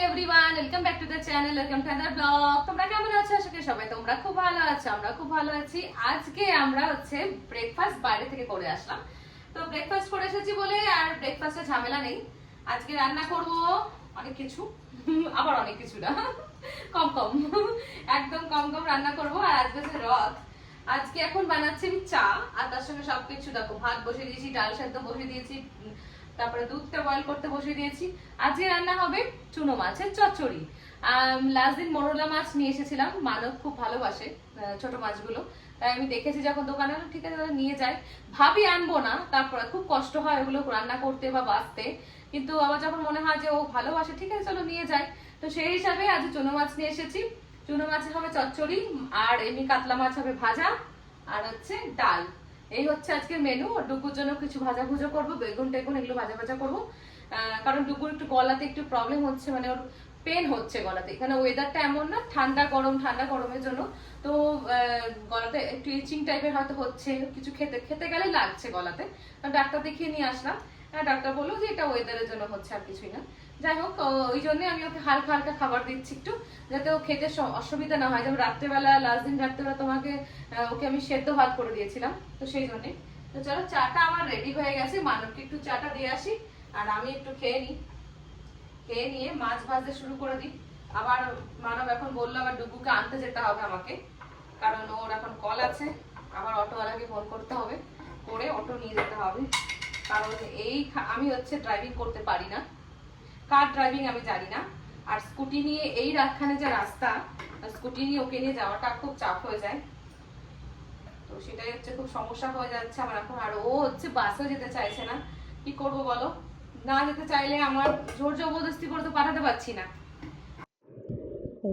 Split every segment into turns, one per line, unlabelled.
Everyone, welcome back to the channel, welcome to other blog. তোমরা কেমন আছো? আশা করি সবাই তোমরা খুব ভালো আছো, আমরা খুব ভালো আছি। আজকে আমরা ব্রেকফাস্ট বাইরে থেকে করে আসলাম। তো ব্রেকফাস্ট করে এসেছি বলে আর ব্রেকফাস্টে ঝামেলা নেই। আজকে রান্না করব অনেক কিছু, আবার অনেক কিছু না, কম কম, একদম কম কম রান্না করব। আর আজকে হচ্ছে রথ। আজকে এখন বানাচ্ছি আমি চা, আর তার সঙ্গে সবকিছু দেখো, ভাত বসিয়ে দিয়েছি, ডাল সেদ্ধ বসিয়ে দিয়েছি, তারপরে দুধটা বয়েল করতে বসিয়ে দিয়েছি। আজকে রান্না হবে চুনো মাছের চচ্চড়ি। লাস্ট দিন মোরলা মাছ নিয়ে এসেছিলাম, মানব খুব ভালোবাসে ছোট মাছগুলো, তাই আমি দেখেছি যখন দোকানে, ঠিক আছে নিয়ে যাই। ভাবি আনবো না, তারপরে খুব কষ্ট হয় ওগুলো রান্না করতে বা বাঁচতে, কিন্তু আবার যখন মনে হয় যে ও ভালোবাসে, ঠিক আছে চলো নিয়ে যাই। তো সেই হিসাবে আজ চুনো মাছ নিয়ে এসেছি। চুনো মাছের হবে চচ্চড়ি, আর এমনি কাতলা মাছ হবে ভাজা, আর হচ্ছে ডাল। এই হচ্ছে আজকের মেনু। ডুগুর জন্য কিছু ভাজা ভুজো করবো, বেগুন টেগুন এগুলো ভাজা ভাজা করবো। কারণ ডুগুর একটু গলাতে একটু প্রবলেম হচ্ছে, মানে ওর পেন হচ্ছে গলাতে। এখানে ওয়েদারটা এমন না, ঠান্ডা গরমের জন্য তো গলাতে একটু ইচিং টাইপের হয়তো হচ্ছে, কিছু খেতে খেতে গেলে লাগছে গলাতে। ডাক্তার দেখিয়ে নিয়ে আসলাম। ডাক্তার বললো যে এটা ওয়েদারের জন্য হচ্ছে, আর কিছুই না। যাই হোক, ওই জন্য আমি ওকে হালকা হালকা খাবার দিচ্ছি একটু, যাতে ও খেতে অসুবিধা না হয়। যেমন রাত্রেবেলা, লাস্ট দিন রাত্রেবেলা তোমাকে ওকে আমি সেদ্ধ ভাত করে দিয়েছিলাম, তো সেই জন্যে। তো চলো, চাটা আমার রেডি হয়ে গেছে, মানবকে একটু চাটা দিয়ে আসি, আর আমি একটু খেয়ে নিই। খেয়ে নিয়ে মাছ ভাজতে শুরু করে দিই। আবার মানব এখন বললো আবার ডুগুকে আনতে যেতে হবে আমাকে, কারণ ওর এখন কল আছে। আবার অটোওয়ালাকে ফোন করতে হবে, করে অটো নিয়ে যেতে হবে। কারণ আমি হচ্ছে ড্রাইভিং করতে পারি না, কার ড্রাইভিং আমি জানি না। আর স্কুটি নিয়ে এই রাতখানে যে রাস্তা, স্কুটি নিয়ে ওকে নিয়ে যাওয়াটা খুব চাপ হয়ে যায়। তো সেটাই হচ্ছে খুব সমস্যা হয়ে যাচ্ছে আমার এখন। আর ও হচ্ছে বাসেও যেতে চাইছে না, কি করব বলো? না যেতে চাইলে আমার জোর জবরদস্তি করে তো পাঠাতে পারছি না।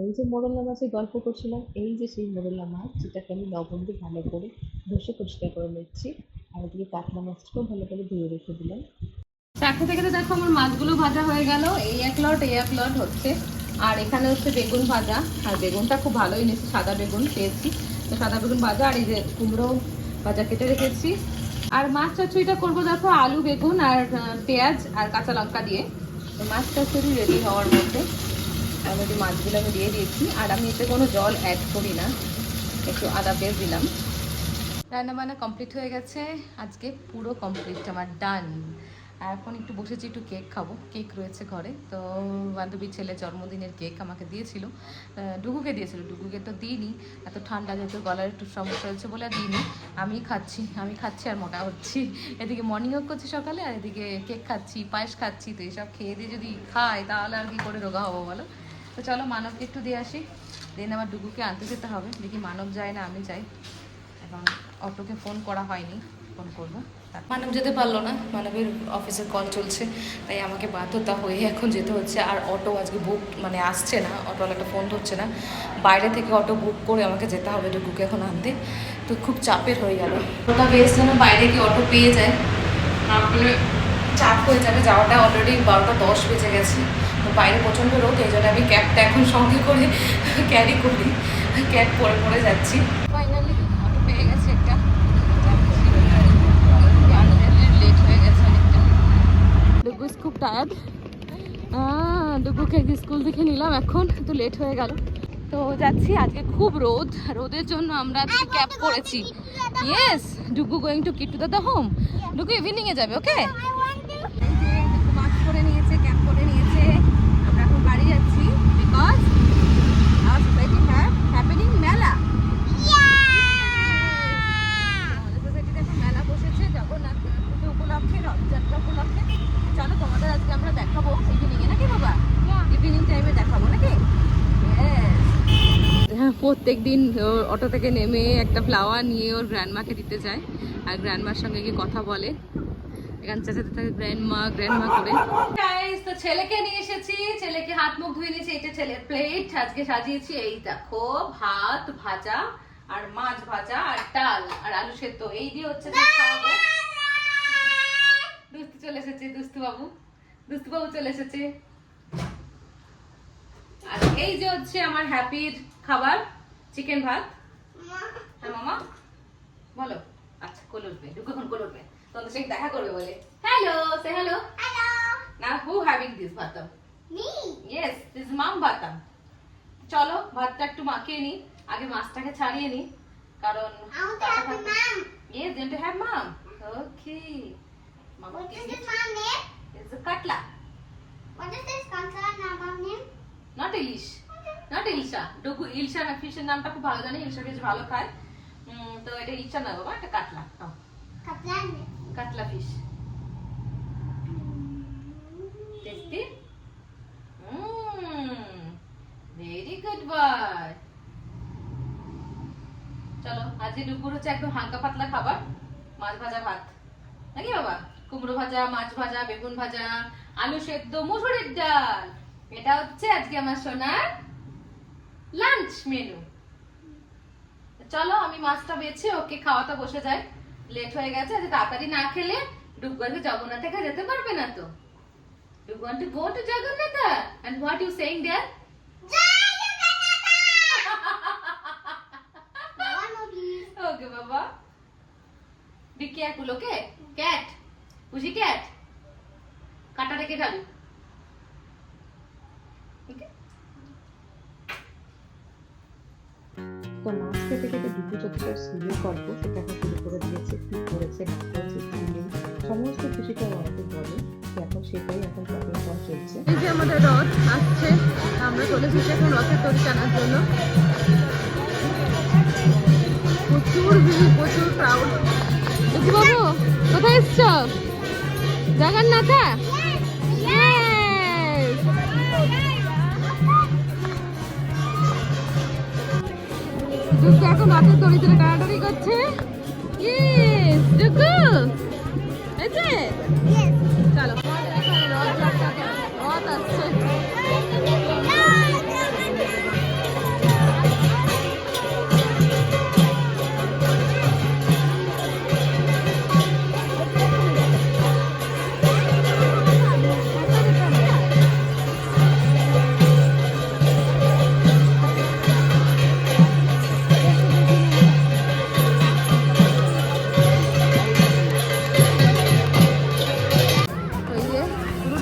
এই যে মোরলা মাছের গল্প করছিলাম, এই যে সেই মোরলা মাছ যেটাকে আমি লবণ দিয়ে ভালো করে ঘষে পরিষ্কার করে নিচ্ছি। আর এদিকে কাতলা মাছটাও ভালো করে ধুয়ে রেখে দিলাম।
চারটে থেকে তো দেখো আমার মাছগুলো ভাজা হয়ে গেল, এই এক লট হচ্ছে। আর এখানে হচ্ছে বেগুন ভাজা, আর বেগুনটা খুব ভালোই নিয়েছি, সাদা বেগুন পেয়েছি, তো সাদা বেগুন ভাজা। আর এই যে কুমড়ো ভাজা কেটে রেখেছি। আর মাছ চচ্চড়িটা করবো দেখো আলু বেগুন আর পেঁয়াজ আর কাঁচা লঙ্কা দিয়ে। তো মাছ চচ্চড়ি রেডি হওয়ার মধ্যে অলরেডি মাছগুলো আমি দিয়ে দিয়েছি। আর আমি এতে কোনো জল অ্যাড করি না, একটু আদা পেস্ট দিলাম। রান্নাবান্না কমপ্লিট হয়ে গেছে, আজকে পুরো কমপ্লিট আমার, ডান। আর এখন একটু বসেছি, একটু কেক খাবো, কেক রয়েছে ঘরে। তো বান্ধবীর ছেলে জন্মদিনের কেক আমাকে দিয়েছিল, ডুগুকে দিয়েছিল, ডুগুকে তো দিইনি, এত ঠান্ডা যেহেতু গলার একটু সমস্যা হয়েছে বলে আর দিইনি। আমি খাচ্ছি আর মোটা হচ্ছি। এদিকে মর্নিং ওয়াক করছি সকালে, আর এদিকে কেক খাচ্ছি, পায়েস খাচ্ছি। তো এইসব খেয়ে দিয়ে যদি খাই তাহলে আর কি করে রোগা হবো বলো? তো চলো মানবকে একটু দিয়ে আসি, দেন আবার ডুগুকে আনতে যেতে হবে। দেখি মানব যায় না আমি যাই। এখন অটোকে ফোন করা হয়নি, ফোন করবো। মানব যেতে পারলো না, মানবের অফিসের কল চলছে, তাই আমাকে বাধ্যতা হয়ে এখন যেতে হচ্ছে। আর অটো আজকে বুক মানে আসছে না, অটোওয়ালাটা ফোন ধরছে না, বাইরে থেকে অটো বুক করে আমাকে যেতে হবে ডুগুকে এখন আনতে। তো খুব চাপের হয়ে গেল, ওটা বেশ যেন বাইরে কি অটো পেয়ে যায়, তারপরে চাপ হয়ে যাবে। যাওয়াটা অলরেডি 12:10 বেজে গেছে, তো বাইরে প্রচণ্ড রোদ, এই জন্য আমি ক্যাবটা এখন সঙ্গে করে ক্যারি করি, ক্যাব পরে পরে যাচ্ছি। ফাইনালি অটো পেয়ে গেছে একটা, লেট হয়ে গেছে অনেকটা। ডুগু খুব টায়ার্ড, ডুগুকে স্কুল থেকে নিলাম এখন, তো লেট হয়ে গেল। তো যাচ্ছি, আজকে খুব রোদ, রোদের জন্য আমরা আজকে ক্যাব করেছি। ইয়েস, ডুগু গোয়িং টু কিট্টু দাদা হোম। ডুগু ইভিনিং এ যাবে, ওকে? মাস্ক করে নিয়েছে, ক্যাব করে নিয়েছে, আমরা এখন বাড়ি যাচ্ছি, because our society have happening মেলা। আমাদের সোসাইটিতে এখন মেলা বসেছে জগন্নাথ পুজো উপলক্ষে, রথযাত্রা উপলক্ষে। চলো তোমাদের আজকে আমরা দেখাবো ইভিনিং এ, নাকি বাবা? ইভিনিং টাইমে দেখাবো নাকি? হ্যাঁ, প্রত্যেক দিন অটো থেকে নেমে একটা ফ্লাওয়ার নিয়ে ওর গ্র্যান্ডমাকে দিতে যায়, আর গ্র্যান্ডমার সঙ্গে গিয়ে কথা বলে, এখানে চেঁচাতে থাকে গ্র্যান্ডমা করে। তো ছেলেকে নিয়ে এসেছি, ছেলেকে হাত মুখ ধুয়ে নিয়েছি। এটা ছেলের প্লেট, আজকে সাজিয়েছি। এই দেখো, ভাত ভাজা আর মাছ ভাজা আর ডাল আর আলু সেদ্ধ, এই দিয়ে হচ্ছে খাওয়াবো। দুস্তু চলে এসেছে, দুস্তু বাবু চলে এসেছে। আর এই যে হচ্ছে আমার হ্যাপির খাবার, চিকেন ভাত। হ্যাঁ মামা বলো। আচ্ছা কোল উঠবে, ঢুকখন কোল উঠবে, তোমাদের সাথে দেখা করবে বলে। হ্যালো, সে হ্যালো। না, হু হ্যাভিং দিস ভাত? ইয়েস দিস মাম বাতাম। চলো ভাতটা একটু মাখিয়ে নি, আগে মাছটাকে ছাড়িয়ে নি, কারণ yes don't have mum. Okay মামা is katla, not ilish, not ilsha. ডুগু ইলশা না ফিশের নামটা খুব ভালো জানি, ইলশা বেশ ভালো খায়। তো এটা ইলশা না বাবা, এটা কাটলা। Katla fish tasty. Very good boy. চলো আজকে দুপুর হচ্ছে একদম হালকা পাতলা খাবার, মাছ ভাজা ভাত নাকি বাবা, কুমড়ো ভাজা, মাছ ভাজা, বেগুন ভাজা, আলু সেদ্ধ, মুসুরির ডাল। এটা হচ্ছে আজকে আমার সোনার লাঞ্চ মেনু। চলো আমি মাছটা বেছে ওকে খাওয়াতে বসে যাই, লেট হয়ে গেছে। আজ তাড়াতাড়ি না খেলে ডুবগড়কে জগন্নাথে যেতে পারবে না তো। You want to go to Jagannatha? And what you saying there? Okay, Baba. Be careful, okay? Cat. Pussy cat. কাটা রেখে যাবি। Okay?
তো মাছ খেতে খেতে দুটো যতটা স্কুলের গল্প সেটা এখন শুরু করে দিয়েছে, কি করেছে না করেছে কি নেই সমস্ত কিছুটা আমাকে বলে। তো এখন সেটাই এখন শপিং করা চলছে।
এই যে আমাদের রথ আসছে, আমরা চলে এসেছি এখন রথের দড়ি টানার জন্য। প্রচুর ভিড়, প্রচুর ক্রাউড। দেখি বাবু কোথায় এসছো? জগন্নাথে? এখন রথের দড়ি ধরে টানাটানি করছে। ইয়েস ডুকু আছে। চলো রথ আসছে।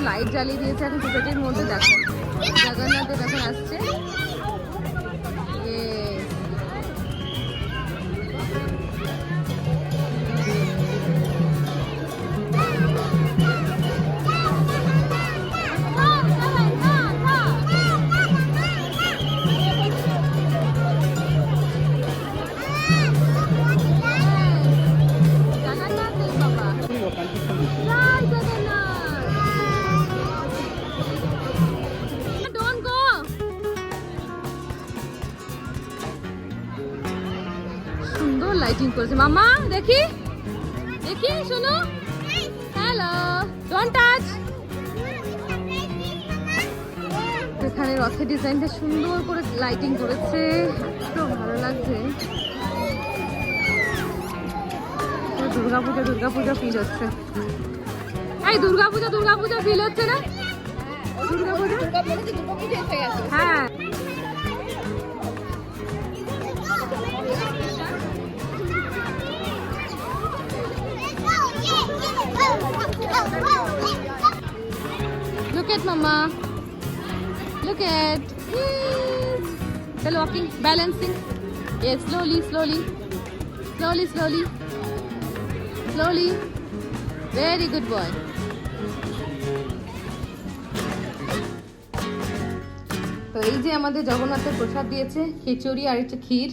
লাইট জ্বালিয়ে দিয়েছে এখন টিকেটের মধ্যে। দেখো জগন্নাথের এখন আসছে। সুন্দর লাইটিং করেছে মামা, দেখি দেখি শোনো। Hello, don't touch. এখানে রথের ডিজাইনটা সুন্দর করে লাইটিং করেছে, এত ভালো লাগছে। দুর্গাপূজা ফিল হচ্ছে। এই দুর্গাপূজা ফিল হচ্ছে না? হ্যাঁ look at mama, look at yes. Still walking, balancing. Yes, slowly very good boy. তো এই যে আমাদের জগন্নাথের প্রসাদ দিয়েছে, খিচুড়ি আর একটা ক্ষীর।